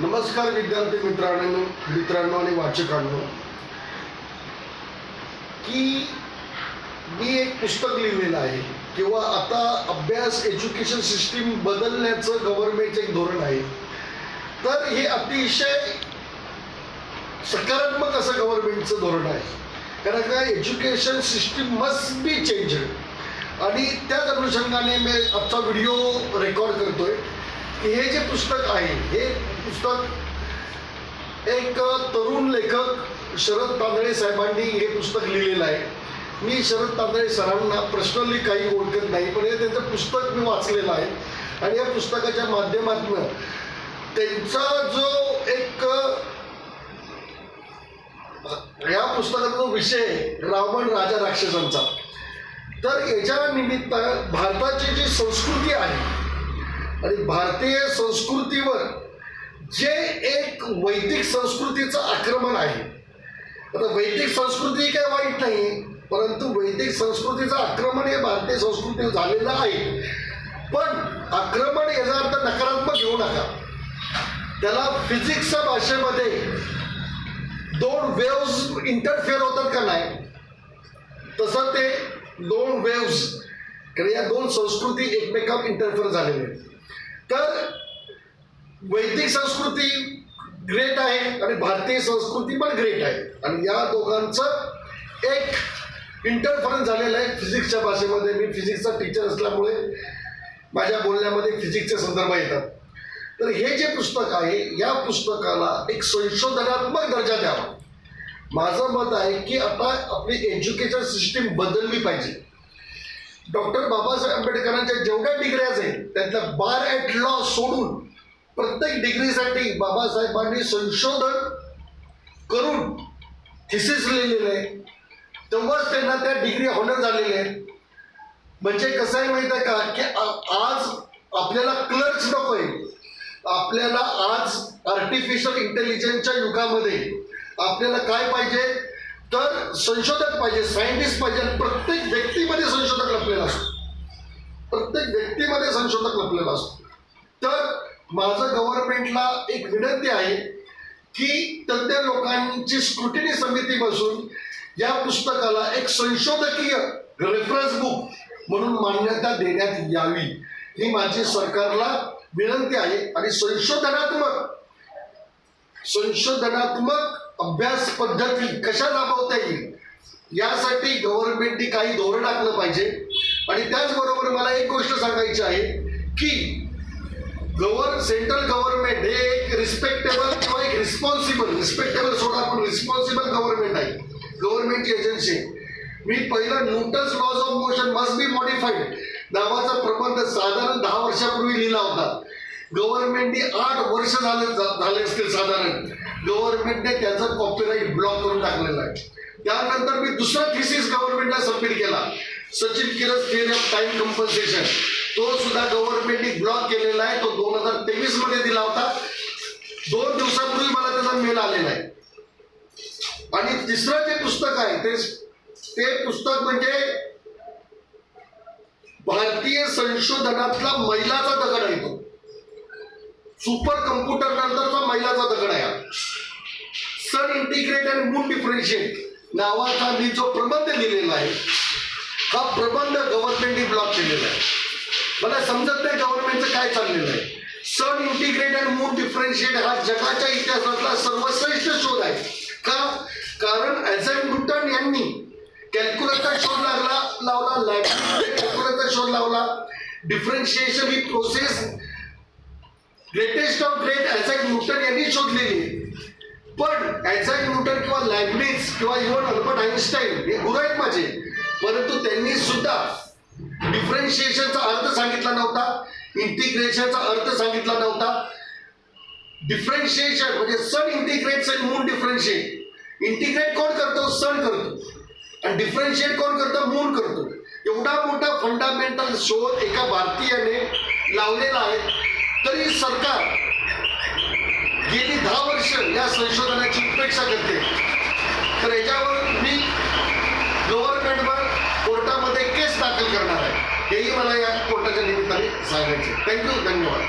नमस्कार विद्यार्थी मित्रांनो आणि वाचकांनो, की मी एक पुस्तक लिहिलेलं आहे किंवा आता अभ्यास एज्युकेशन सिस्टीम बदलण्याचं गव्हर्नमेंटचं एक धोरण आहे. तर हे अतिशय सकारात्मक असं गव्हर्नमेंटचं धोरण आहे. कारण का education system must be changed आणि त्याच अनुषंगाने मी आजचा व्हिडिओ रेकॉर्ड करतोय. हे जे पुस्तक आहे हे पुस्तक एक तरुण लेखक शरद तांदळे साहेबांनी हे पुस्तक लिहिलेलं आहे. मी शरद तांदळे सरांना पर्सनली काही ओळखत नाही, पण हे त्यांचं पुस्तक मी वाचलेलं आहे आणि या पुस्तकाच्या माध्यमातून त्यांचा जो एक या पुस्तकाचा जो विषय रावण राजा राक्षसांचा, तर याच्या निमित्त भारताची जी संस्कृती आहे आणि भारतीय संस्कृतीवर जे एक वैदिक संस्कृतीचं आक्रमण आहे. आता वैदिक संस्कृती काही वाईट नाही, परंतु वैदिक संस्कृतीचं आक्रमण हे भारतीय संस्कृतीवर झालेलं आहे. पण आक्रमण याचा अर्थ नकारात्मक घेऊ नका. त्याला फिजिक्सच्या भाषेमध्ये दोन वेव्स इंटरफेअर होतात का नाही, तसं ते दोन वेव्स, कारण या दोन संस्कृती एकमेकांवर इंटरफेअर झालेले आहेत. तर वैदिक संस्कृती ग्रेट आहे आणि भारतीय संस्कृती पण ग्रेट आहे आणि या दोघांचं एक इंटरफरन्स झालेलं आहे. फिजिक्सच्या भाषेमध्ये मी फिजिक्सचा टीचर असल्यामुळे माझ्या बोलण्यामध्ये फिजिक्सचे संदर्भ येतात. तर हे जे पुस्तक आहे या पुस्तकाला एक संशोधनात्मक दर्जा द्यावा. माझं मत आहे की आता आपली एज्युकेशन सिस्टीम बदलली पाहिजे. डॉक्टर बाबासाहेब आंबेडकरांच्या जेवढ्या डिग्र्याज आहेत त्यातल्या बार ॲट लॉ सोडून प्रत्येक डिग्रीसाठी बाबासाहेबांनी संशोधन करून थिसिस लिहिलेलं आहे. तेव्हाच त्यांना त्या डिग्री ऑनर झालेल्या आहेत. म्हणजे कसं आहे माहीत आहे का, की आज आपल्याला क्लर्क्स नको आहे. आपल्याला आज आर्टिफिशियल इंटेलिजन्सच्या युगामध्ये आपल्याला काय पाहिजे, तर संशोधक पाहिजे, सायंटिस्ट पाहिजे. प्रत्येक व्यक्तीमध्ये संशोधक लपलेला असतो, प्रत्येक व्यक्तीमध्ये संशोधक लपलेला असतो. तर माझं गव्हर्नमेंटला एक विनंती आहे की तज्ञ लोकांची स्क्रुटिनी समिती बसून या पुस्तकाला एक संशोधकीय रेफरन्स बुक म्हणून मान्यता देण्यात यावी, ही माझी सरकारला विनंती आहे. आणि संशोधनात्मक अभ्यास पद्धती कशा राबवता येईल यासाठी गव्हर्नमेंटने काही धोरण आखलं पाहिजे. आणि त्याचबरोबर मला एक गोष्ट सांगायची आहे की सेंट्रल गव्हर्नमेंट हे एक रिस्पेक्टेबल किंवा एक रिस्पेक्टेबल सोडा पण रिस्पॉन्सिबल गव्हर्नमेंट आहे, गव्हर्नमेंटची एजन्सी. मी पहिला Newton's laws of motion must be modified नावाचा प्रबंध साधारण 10 वर्षापूर्वी लिहिला होता. गव्हर्नमेंटने 8 वर्ष झाले असतील साधारण. गव्हर्नमेंटने त्याचं कॉपीराईट ब्लॉक करून टाकलेला आहे. त्यानंतर मी दुसरा थिसिस गव्हर्नमेंटला सबमिट केला, Sachin किरस theory of time compensation. तो सुद्धा गव्हर्नमेंटने ब्लॉक केलेला आहे. तो 2023 मध्ये दिला होता. 2 दिवसापूर्वी मला त्याचा मेल आलेला आहे. आणि तिसरं जे पुस्तक आहे ते पुस्तक म्हणजे भारतीय संशोधनातला मैलाचा दगड आहे. तो सुपर कम्प्युटर नंतरचा मैलाचा दगड आहे. सन इंटिग्रेट अँड मून डिफरन्शिएट नावाचा मी जो प्रबंध लिहिलेला आहे, हा प्रबंध गव्हर्नमेंटने ब्लॉक केलेला आहे. मला समजत नाही गव्हर्नमेंटचं काय चाललेलं आहे. सन इंटिग्रेट अँड मून डिफरन्शिएट हा जगाच्या इतिहासातला सर्वश्रेष्ठ शोध आहे. का? कारण ॲझॅक न्यूटन यांनी कॅल्क्युलसचा शोध लावला, कॅल्क्युलसचा शोध लावला. डिफरन्शिएशन ही process greatest of great Isaac Newton यांनी शोधलेली. पण ॲझॅक न्यूटन किंवा लायब्निट्झ किंवा इव्हन अल्बर्ट आइन्स्टाईन हे गुरु आहेत माझे, परंतु त्यांनी सुद्धा डिफरन्शिएशनचा अर्थ सांगितला नव्हता, इंटिग्रेशनचा अर्थ सांगितला नव्हता. डिफरन्शिएशन म्हणजे सन इंटिग्रेट्स अँड मून डिफरन्शिएट. इंटिग्रेट कोण करतो? सन करतो. आणि डिफरन्शिएट कोण करतो? मून करतो. एवढा मोठा फंडामेंटल शोध एका भारतीयाने लावलेला आहे. तरी सरकार गेली 10 वर्ष या संशोधनाची उपेक्षा करते. तर याच्यावर मी गव्हर्नमेंटवर कोर्टामध्ये केस दाखल करणार आहे, हेही मला या कोर्टाच्या निमित्ताने सांगायचे. थँक्यू, धन्यवाद.